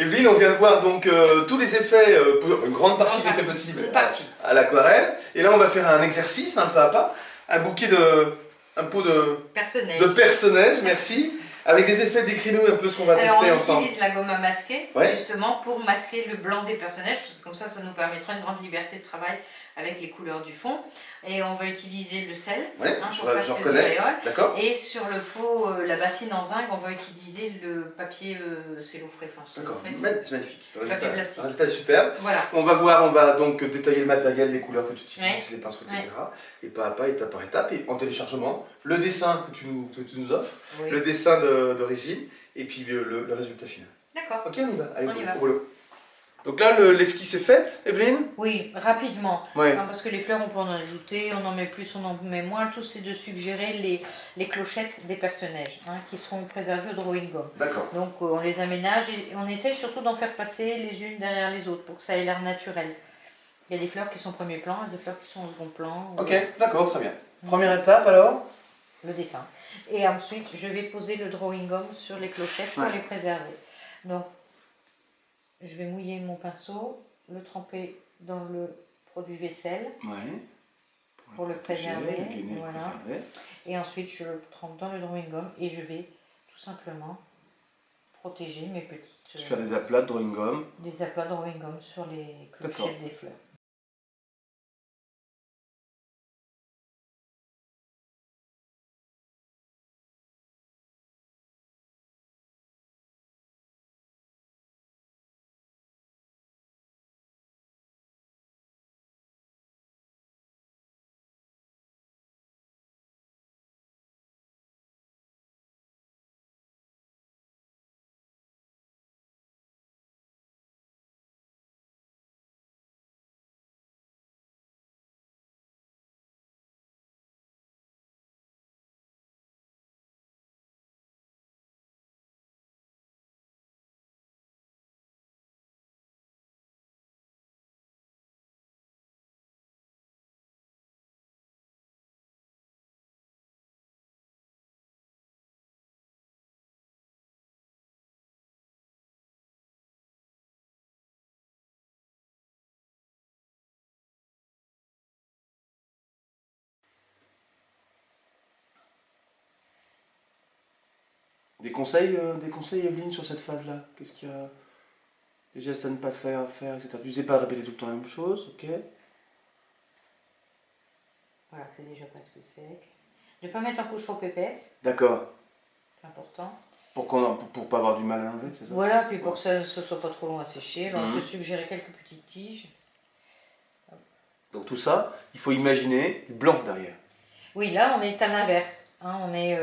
Evelyne, on vient de voir donc tous les effets, une grande partie des effets possibles à l'aquarelle. Et là, on va faire un exercice, un pas à pas, un pot de personnage, merci, avec des effets. Décris-nous un peu ce qu'on va tester ensemble. On utilise la gomme à masquer, justement, pour masquer le blanc des personnages, parce que comme ça nous permettra une grande liberté de travail avec les couleurs du fond. Et on va utiliser le sel pour faire ces auréoles. Et sur le pot, la bassine en zinc, on va utiliser le papier cellofrais. D'accord, c'est magnifique. Le papier plastique. Le résultat est superbe. Voilà. On va donc détailler le matériel, les couleurs que tu utilises, les pinceaux, etc. Et pas à pas, étape par étape. Et en téléchargement, le dessin que tu nous offres, le dessin d'origine, et puis le résultat final. D'accord. Ok, on y va. Allez, on y va. Donc là, l'esquisse est faite, Evelyne? Oui, rapidement. Non, parce que les fleurs, on peut en ajouter, on en met plus, on en met moins. Tout, c'est de suggérer les clochettes des personnages, qui seront préservées au drawing gum. D'accord. Donc, on les aménage et on essaye surtout d'en faire passer les unes derrière les autres pour que ça ait l'air naturel. Il y a des fleurs qui sont au premier plan et des fleurs qui sont au second plan. Ok, d'accord, très bien. Première étape alors? Le dessin. Et ensuite, je vais poser le drawing gum sur les clochettes pour les préserver. Donc, je vais mouiller mon pinceau, le tremper dans le produit vaisselle pour le préserver. Voilà. Et ensuite, je le trempe dans le drawing gum et je vais tout simplement protéger mes petites... Faire des aplats de drawing gum. Des aplats de drawing gum sur les clochettes des fleurs. Des conseils, Evelyne, sur cette phase-là? Qu'est-ce qu'il y a? Des gestes à ne pas faire, etc. Tu ne sais pas répéter tout le temps la même chose, ok? Voilà, c'est déjà presque sec. Ne pas mettre en couche trop épaisse. D'accord. C'est important. Pour pas avoir du mal à l'enlever, c'est ça? Voilà, puis pour que ça ne soit pas trop long à sécher. Alors on peut suggérer quelques petites tiges. Donc tout ça, il faut imaginer du blanc derrière. Oui, là on est à l'inverse. On est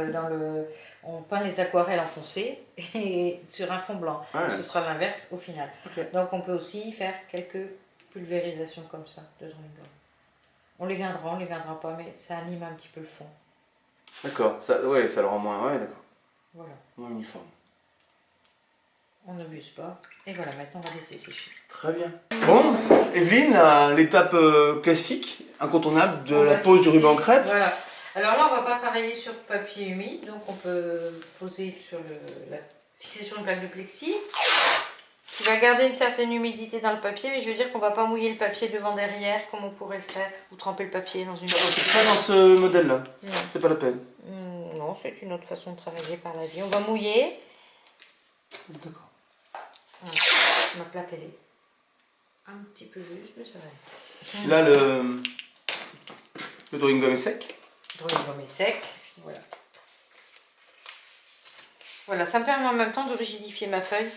on peint les aquarelles en foncé et sur un fond blanc. Ce sera l'inverse au final. Donc on peut aussi faire quelques pulvérisations comme ça de drawing gum. On les gainera pas, mais ça anime un petit peu le fond. D'accord, ça le rend moins, d'accord. Voilà. Moins uniforme. On n'abuse pas. Et voilà, maintenant on va laisser sécher. Très bien. Bon, Evelyne, l'étape classique, incontournable de la pose du ruban crêpe. Voilà. Alors là, on ne va pas travailler sur papier humide, donc on peut poser fixer sur une plaque de plexi. Qui va garder une certaine humidité dans le papier, mais je veux dire qu'on ne va pas mouiller le papier devant-derrière comme on pourrait le faire, ou tremper le papier dans une... C'est pas dans ce modèle-là, c'est pas la peine. Non, c'est une autre façon de travailler par la vie. On va mouiller. D'accord. Voilà. Ma plaque, elle est un petit peu juste, mais ça va. Là, le drawing gum est sec. Le drawing gum est sec, voilà. Voilà, ça me permet en même temps de rigidifier ma feuille.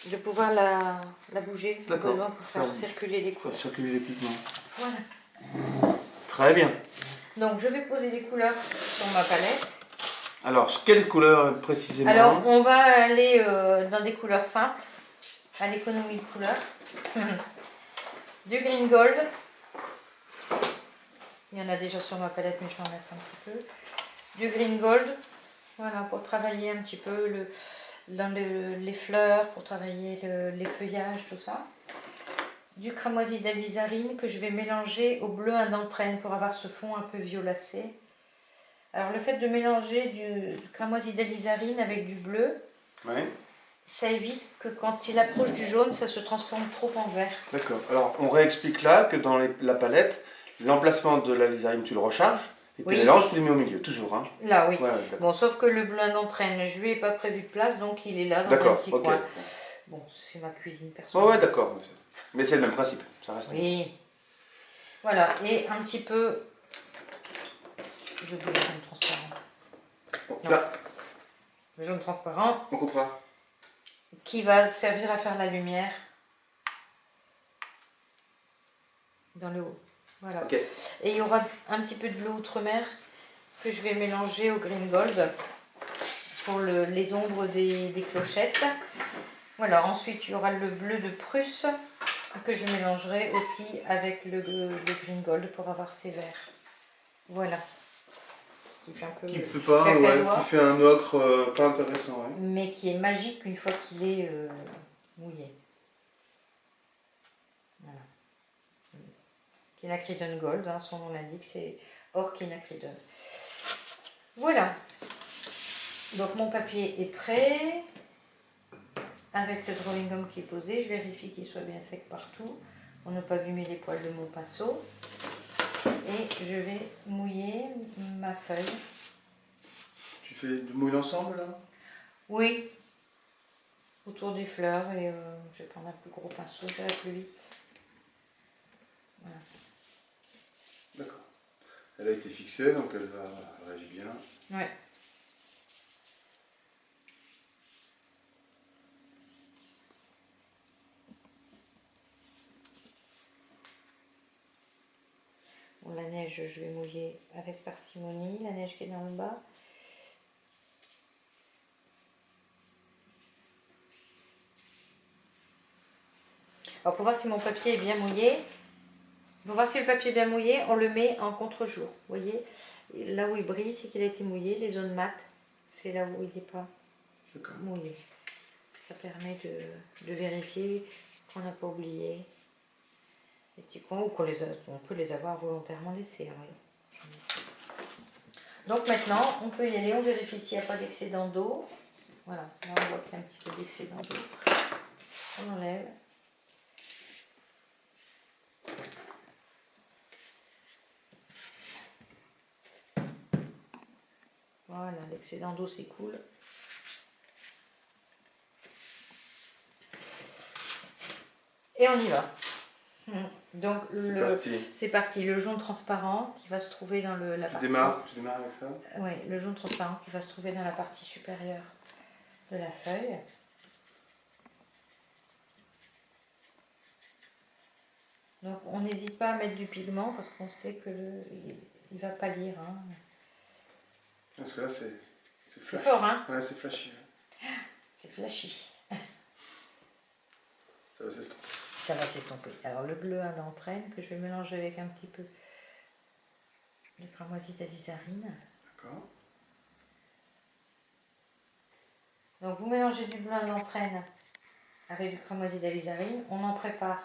De pouvoir la bouger pour faire circuler les couleurs. Circuler les pigments. Voilà. Très bien. Donc je vais poser des couleurs sur ma palette. Alors, quelle couleur précisément? Alors, on va aller dans des couleurs simples, à l'économie de couleurs. Du green gold. Il y en a déjà sur ma palette, mais je vais en mettre un petit peu. Du green gold, voilà, pour travailler un petit peu dans les fleurs, pour travailler les feuillages, tout ça. Du cramoisi d'alizarine que je vais mélanger au bleu d'entraîne pour avoir ce fond un peu violacé. Alors le fait de mélanger du cramoisi d'alizarine avec du bleu, ça évite que quand il approche du jaune, ça se transforme trop en vert. D'accord. Alors, on réexplique là que dans la palette, l'emplacement de l'alizarine, tu le recharges et tu mélanges, tu les mets au milieu, toujours. Hein. Là, oui. Ouais, bon, sauf que le bleu d'entraîne, je lui ai pas prévu de place, donc il est là dans un petit coin. Bon, c'est ma cuisine personnelle. Oh, ouais, d'accord. Mais c'est le même principe, ça reste. Oui. Voilà, et un petit peu... Je veux le jaune transparent. Non. Là. Le jaune transparent. On coupera. Qui va servir à faire la lumière dans le haut. Voilà. Okay. Et il y aura un petit peu de bleu outre-mer que je vais mélanger au green gold pour les ombres des clochettes. Voilà, ensuite il y aura le bleu de Prusse que je mélangerai aussi avec le green gold pour avoir ces verts. Voilà. Qui fait un peu qui fait un ocre pas intéressant. Ouais. Mais qui est magique une fois qu'il est mouillé. Voilà. Quinacridone Gold, hein, son nom l'indique, c'est or quinacridone. Voilà. Donc mon papier est prêt. Avec le drawing gum qui est posé, je vérifie qu'il soit bien sec partout pour ne pas abîmer les poils de mon pinceau. Et je vais mouiller ma feuille. Tu fais du mouille l'ensemble là? Oui. Autour des fleurs et je vais prendre un plus gros pinceau, j'irai plus vite. Voilà. D'accord. Elle a été fixée, donc elle réagit bien. Ouais. Bon, la neige, je vais mouiller avec parcimonie, la neige qui est dans le bas. Alors pour voir si mon papier est bien mouillé, pour voir si le papier est bien mouillé, on le met en contre-jour. Vous voyez, là où il brille, c'est qu'il a été mouillé. Les zones mates, c'est là où il n'est pas mouillé. Ça permet de vérifier qu'on n'a pas oublié les petits coins ou on peut les avoir volontairement laissés. Hein, donc maintenant, on peut y aller, on vérifie s'il n'y a pas d'excédent d'eau. Voilà, là on voit qu'il y a un petit peu d'excédent d'eau. On enlève. Voilà, l'excédent d'eau s'écoule. Et on y va. Donc c'est parti. Le jaune transparent qui va se trouver dans la partie... Tu démarres avec ça? Oui, le jaune transparent qui va se trouver dans la partie supérieure de la feuille. Donc on n'hésite pas à mettre du pigment parce qu'on sait que il va pâlir. Hein. Parce que là c'est flashy. C'est fort, hein? Ouais, c'est flashy. C'est flashy. Ça va s'estomper. Ça va s'estomper. Alors le bleu d'entraîne que je vais mélanger avec un petit peu de cramoisi d'alizarine. D'accord. Donc vous mélangez du bleu d'entraîne avec du cramoisi d'alizarine. On en prépare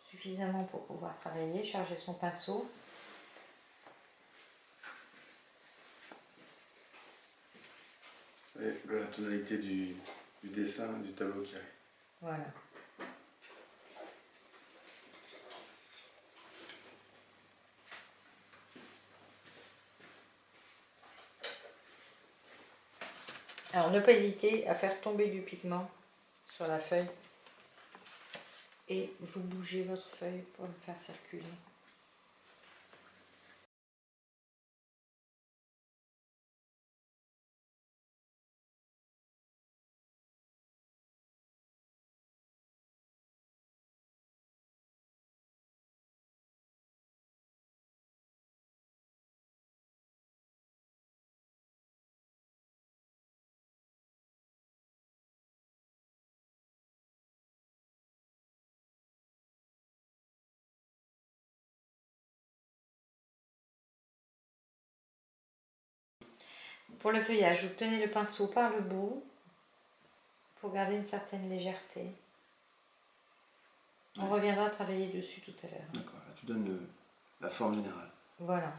suffisamment pour pouvoir travailler, charger son pinceau. Et la tonalité du dessin, du tableau qui arrive. Voilà. Alors ne pas hésiter à faire tomber du pigment sur la feuille et vous bougez votre feuille pour le faire circuler. Pour le feuillage, vous tenez le pinceau par le bout pour garder une certaine légèreté. On reviendra travailler dessus tout à l'heure. D'accord, là tu donnes la forme générale. Voilà.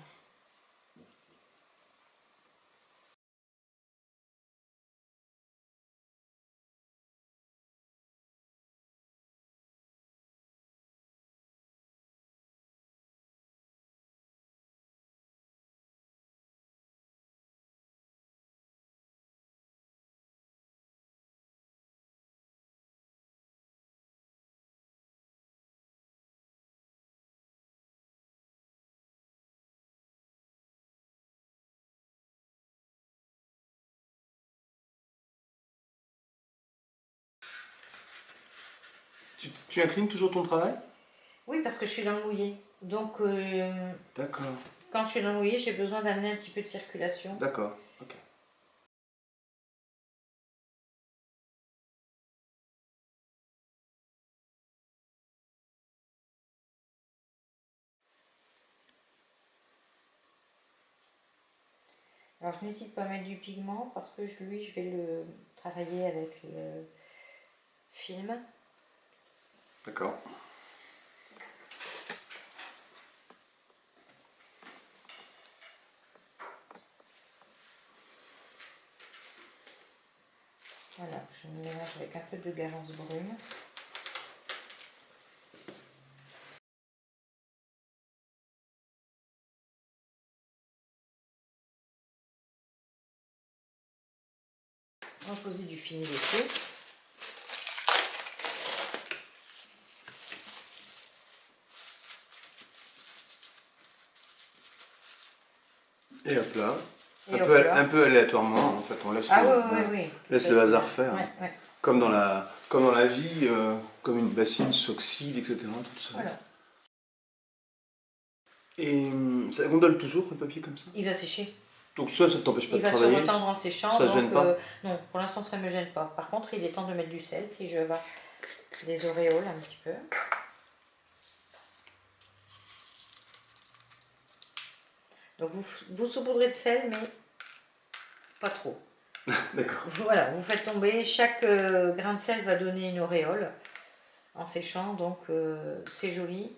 Tu inclines toujours ton travail? Oui, parce que je suis dans le mouillé. Donc, d'accord. Quand je suis dans le mouillé, j'ai besoin d'amener un petit peu de circulation. D'accord, ok. Alors, je n'hésite pas à mettre du pigment parce que lui, je vais le travailler avec le film. D'accord. Voilà, je me mélange avec un peu de garance brune. On va poser du film dessus. Et hop là. Et un peu aléatoirement, en fait, on laisse, laisse le hasard faire. Ouais, ouais. Comme dans la vie, comme une bassine s'oxyde, etc. Tout ça. Voilà. Et ça gondole toujours le papier comme ça? Il va sécher. Donc ça ne t'empêche pas de travailler. travailler? Il va se retendre en séchant. Ça ne gêne pas? Non, pour l'instant ça ne me gêne pas. Par contre, il est temps de mettre du sel si je veux avoir des auréoles un petit peu. Donc vous saupoudrez de sel, mais pas trop. D'accord. Voilà, vous faites tomber, chaque grain de sel va donner une auréole en séchant, donc c'est joli.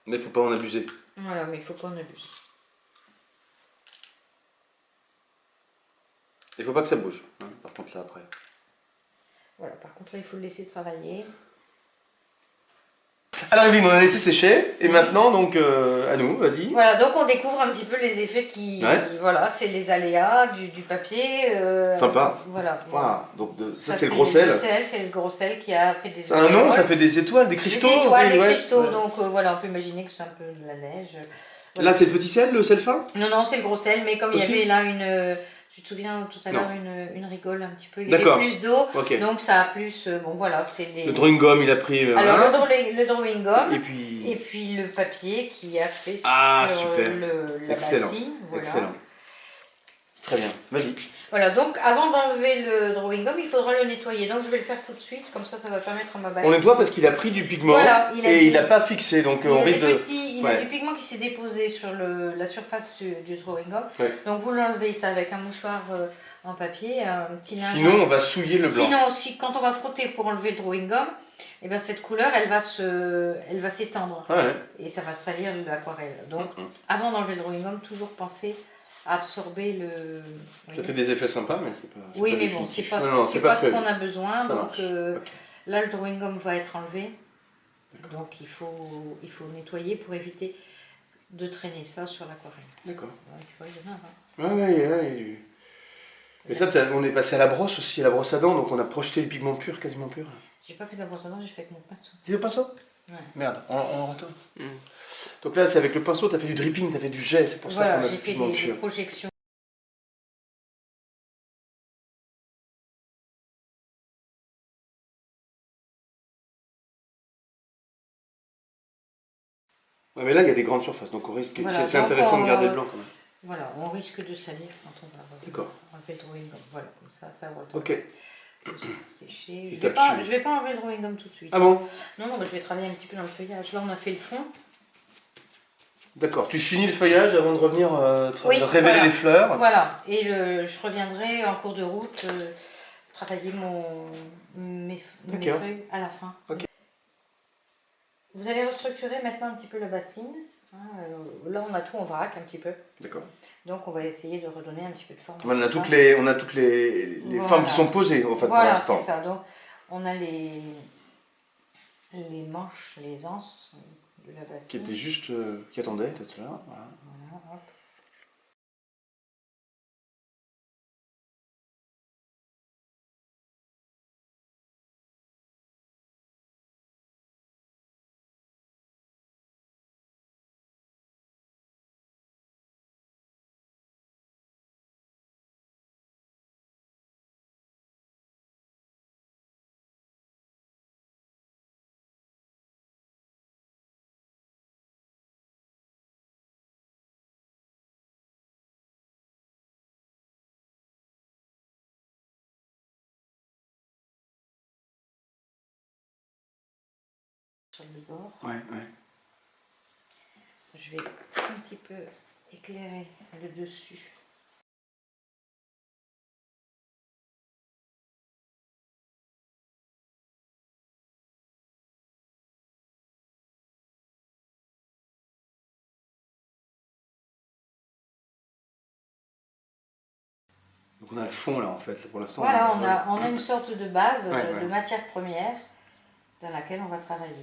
Mais il ne faut pas en abuser. Voilà, mais il ne faut pas en abuser. Il ne faut pas que ça bouge, hein, par contre là après. Voilà, par contre là il faut le laisser travailler. Alors Evelyne, on a laissé sécher, et maintenant donc à nous, vas-y. Voilà, donc on découvre un petit peu les effets qui... Voilà, c'est les aléas du papier. Sympa. Voilà. Wow. Donc ça c'est le gros sel. C'est le gros sel qui a fait des étoiles. C'est un nom, ça fait des étoiles, des cristaux. Des étoiles, des cristaux, donc voilà, on peut imaginer que c'est un peu de la neige. Voilà. Là c'est le petit sel, le sel fin? Non, c'est le gros sel, mais comme aussi? Il y avait là tu te souviens tout à l'heure une rigole un petit peu, il y avait plus d'eau, donc ça a plus, bon voilà, c'est les... Le drawing gum il a pris... Alors le drawing gum, et puis le papier qui a fait sur super. La bassine. Voilà. Excellent. Très bien, vas-y. Voilà, donc avant d'enlever le drawing gum, il faudra le nettoyer. Donc je vais le faire tout de suite, comme ça va permettre à ma bassine. On nettoie parce qu'il a pris du pigment il n'a pas fixé, donc on risque de... Il a du pigment qui s'est déposé sur la surface du drawing gum. Ouais. Donc vous l'enlevez ça avec un mouchoir en papier, un petit linge. Sinon on va souiller le blanc. Sinon, quand on va frotter pour enlever le drawing gum, eh ben, cette couleur elle va s'étendre et ça va salir l'aquarelle. Donc avant d'enlever le drawing gum, toujours penser à absorber le... Ça fait des effets sympas, mais c'est pas... Oui, mais bon, c'est pas ce qu'on a besoin. Ça donc là, le drawing gum va être enlevé. Donc il faut nettoyer pour éviter de traîner ça sur l'aquarelle. D'accord. Tu vois, il y en a. Oui. Mais ça, on est passé à la brosse aussi, à la brosse à dents, donc on a projeté le pigment pur, quasiment pur. J'ai pas fait de la brosse à dents, j'ai fait avec mon pinceau. C'est le pinceau? Ouais. Merde, on retourne. Donc là, c'est avec le pinceau, tu as fait du dripping, tu as fait du jet, c'est pour ça qu'on a du pigment pur. J'ai fait des projections. Ouais, mais là, il y a des grandes surfaces, donc on risque... c'est intéressant de garder le blanc quand même. Voilà, on risque de salir quand on va enlever le drawing gum. Voilà, comme ça va le temps de sécher. Je vais pas enlever le drawing gum tout de suite. Ah bon? Non, je vais travailler un petit peu dans le feuillage. Là, on a fait le fond. D'accord, tu finis le feuillage avant de revenir révéler les fleurs. Voilà, et je reviendrai en cours de route travailler mes feuilles à la fin. Okay. Vous allez restructurer maintenant un petit peu la bassine. Là, on a tout en vrac un petit peu. D'accord. Donc, on va essayer de redonner un petit peu de forme. On a toutes les formes qui sont posées, en fait, pour l'instant. Voilà, c'est ça. Donc, on a les manches, les anses de la bassine. Qui étaient juste... qui attendaient, peut-être là. Voilà. Hop. sur le bord. Ouais, ouais. Je vais un petit peu éclairer le dessus. Donc on a le fond là en fait, pour l'instant. Voilà, on a une sorte de base de matière première dans laquelle on va travailler.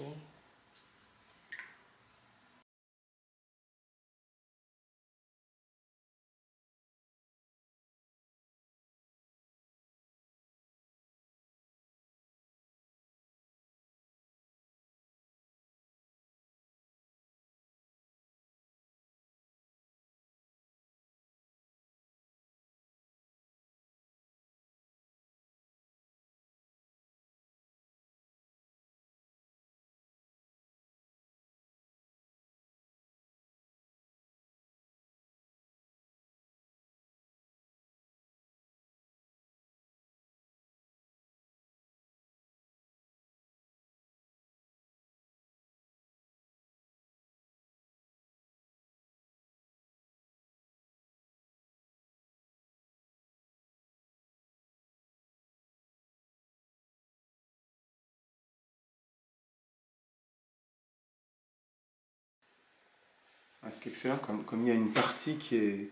Ce qui est excellent, comme il y a une partie qui est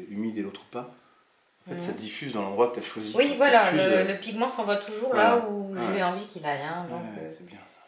humide et l'autre pas, en fait ça diffuse dans l'endroit que tu as choisi. Oui, voilà, le pigment s'en va toujours là où j'ai envie qu'il aille. Hein, c'est bien ça.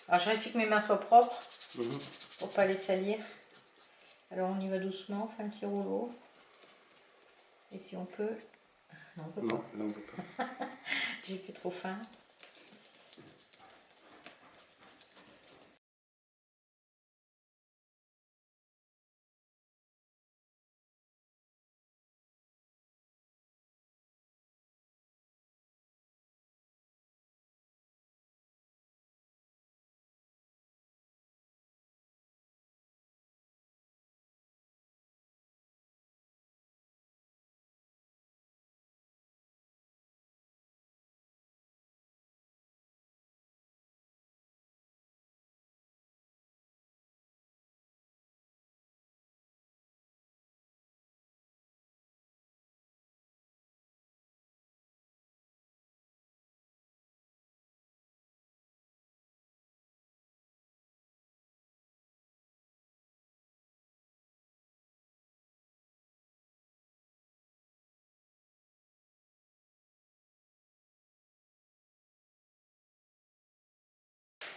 Alors je vérifie que mes mains soient propres pour pas les salir. Alors on y va doucement, on fait un petit rouleau. Et si on peut... Non, on peut pas. Non, on peut pas. J'ai fait trop fin.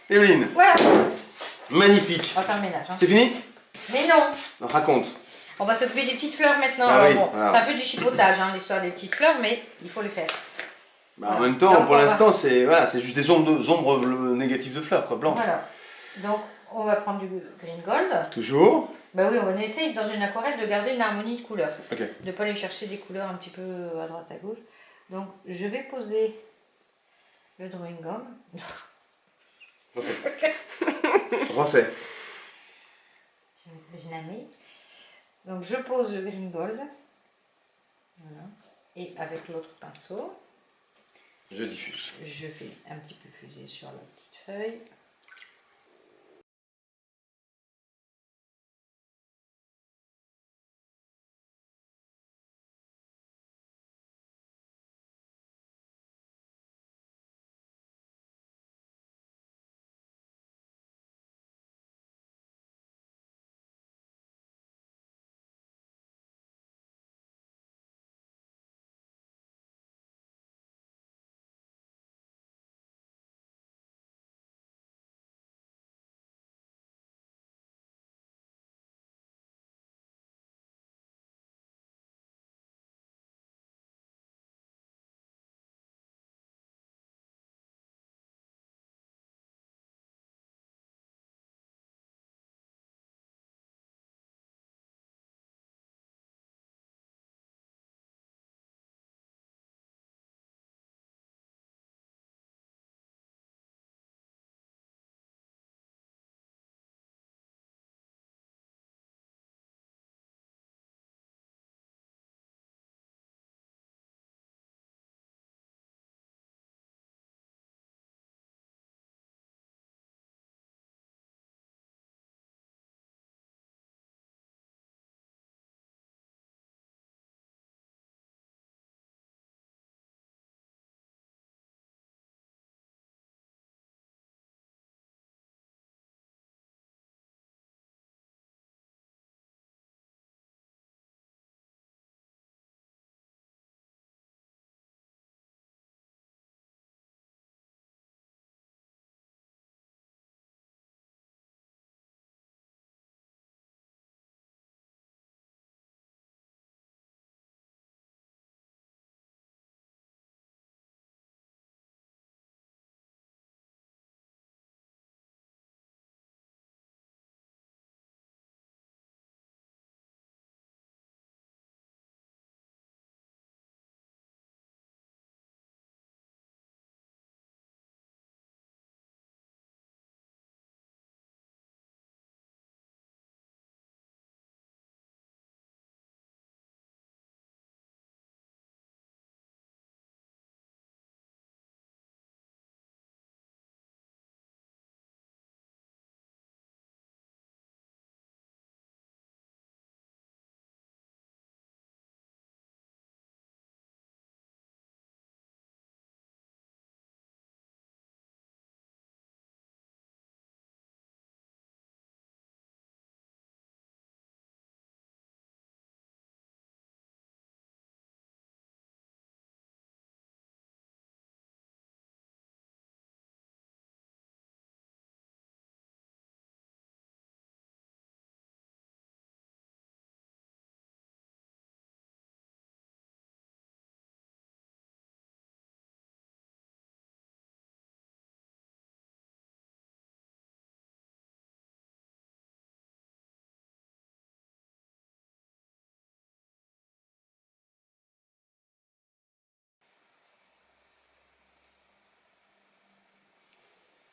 Evelyne. Voilà. Magnifique. On va faire le ménage. Hein. C'est fini? Mais non. Raconte. On va s'occuper des petites fleurs maintenant. Ah alors oui, bon, voilà. c'est un peu du chipotage, hein, l'histoire des petites fleurs, mais il faut les faire. Bah, voilà. En même temps, donc, pour l'instant, c'est voilà, juste des ombres négatives de fleurs, quoi, blanches. Voilà. Donc, on va prendre du green gold. Toujours. Bah oui, on essaye dans une aquarelle de garder une harmonie de couleurs. Ok. De ne pas aller chercher des couleurs un petit peu à droite à gauche. Donc, je vais poser le drawing gum. Refais. Refais. Je la mets. Donc, je pose le green gold. Voilà. Et avec l'autre pinceau, Je diffuse. je fais un petit peu fuser sur la petite feuille.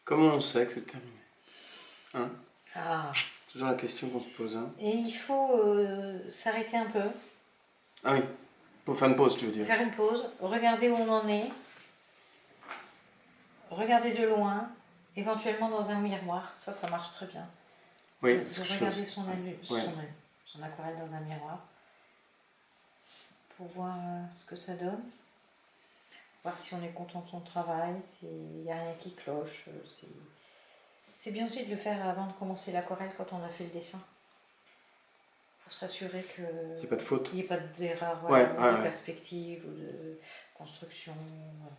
Comment on sait que c'est terminé? Hein? Ah. Toujours la question qu'on se pose. Hein. Et il faut s'arrêter un peu. Ah oui, pour faire une pause, tu veux dire? Faire une pause, regarder où on en est, regarder de loin, éventuellement dans un miroir, ça marche très bien. Oui, regarder son aquarelle dans un miroir pour voir ce que ça donne, voir si on est content de son travail, s'il n'y a rien qui cloche. C'est bien aussi de le faire avant de commencer l'aquarelle quand on a fait le dessin. Pour s'assurer que il n'y ait pas de faute. Il n'y ait pas d'erreur de perspective ou de construction. Voilà.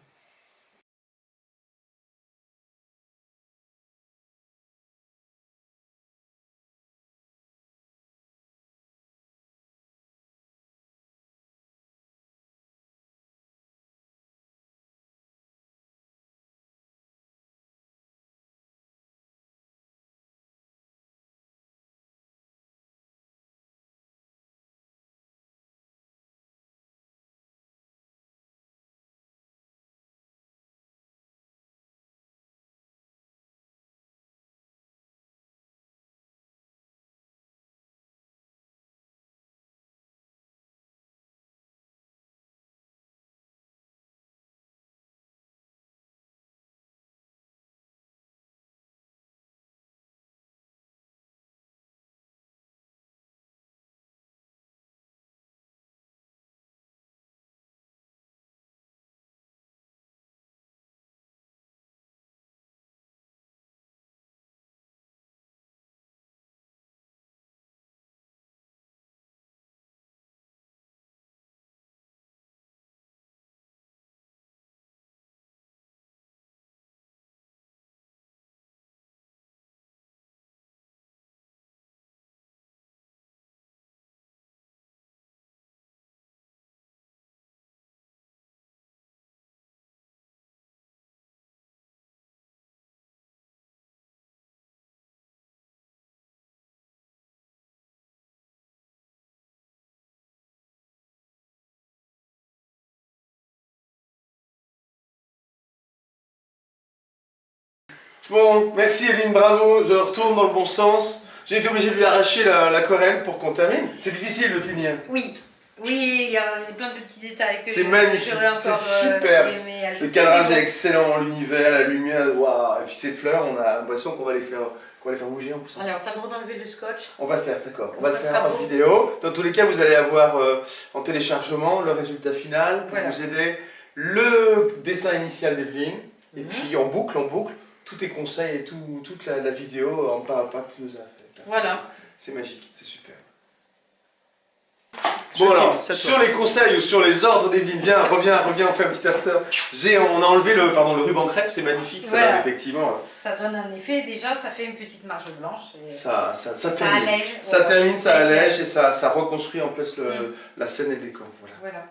Bon, merci Evelyne, bravo, je retourne dans le bon sens. J'ai été obligé de lui arracher l'aquarelle pour qu'on termine. C'est difficile de finir. Oui, il y a plein de petits détails que c'est magnifique, c'est super. Le cadrage est excellent, l'univers, la lumière, waouh. Et puis ces fleurs, on a l'impression qu'on va les faire bouger en plus. Alors, t'as le droit d'enlever le scotch. On va faire, d'accord. On va le faire en vidéo. Dans tous les cas, vous allez avoir en téléchargement le résultat final pour vous aider, le dessin initial d'Evelyne, et puis en boucle, tous tes conseils et toute la vidéo en pas à pas que tu nous as fait. Voilà. C'est magique, c'est super. Bon alors, sur les conseils ou sur les ordres d'Evelyne, reviens, on fait un petit after. On a enlevé le ruban crêpe, c'est magnifique, ça donne effectivement. Ça donne un effet, déjà ça fait une petite marge blanche. Et ça allège. Ça termine, ça allège et ça reconstruit en plus la scène et le décor. Voilà.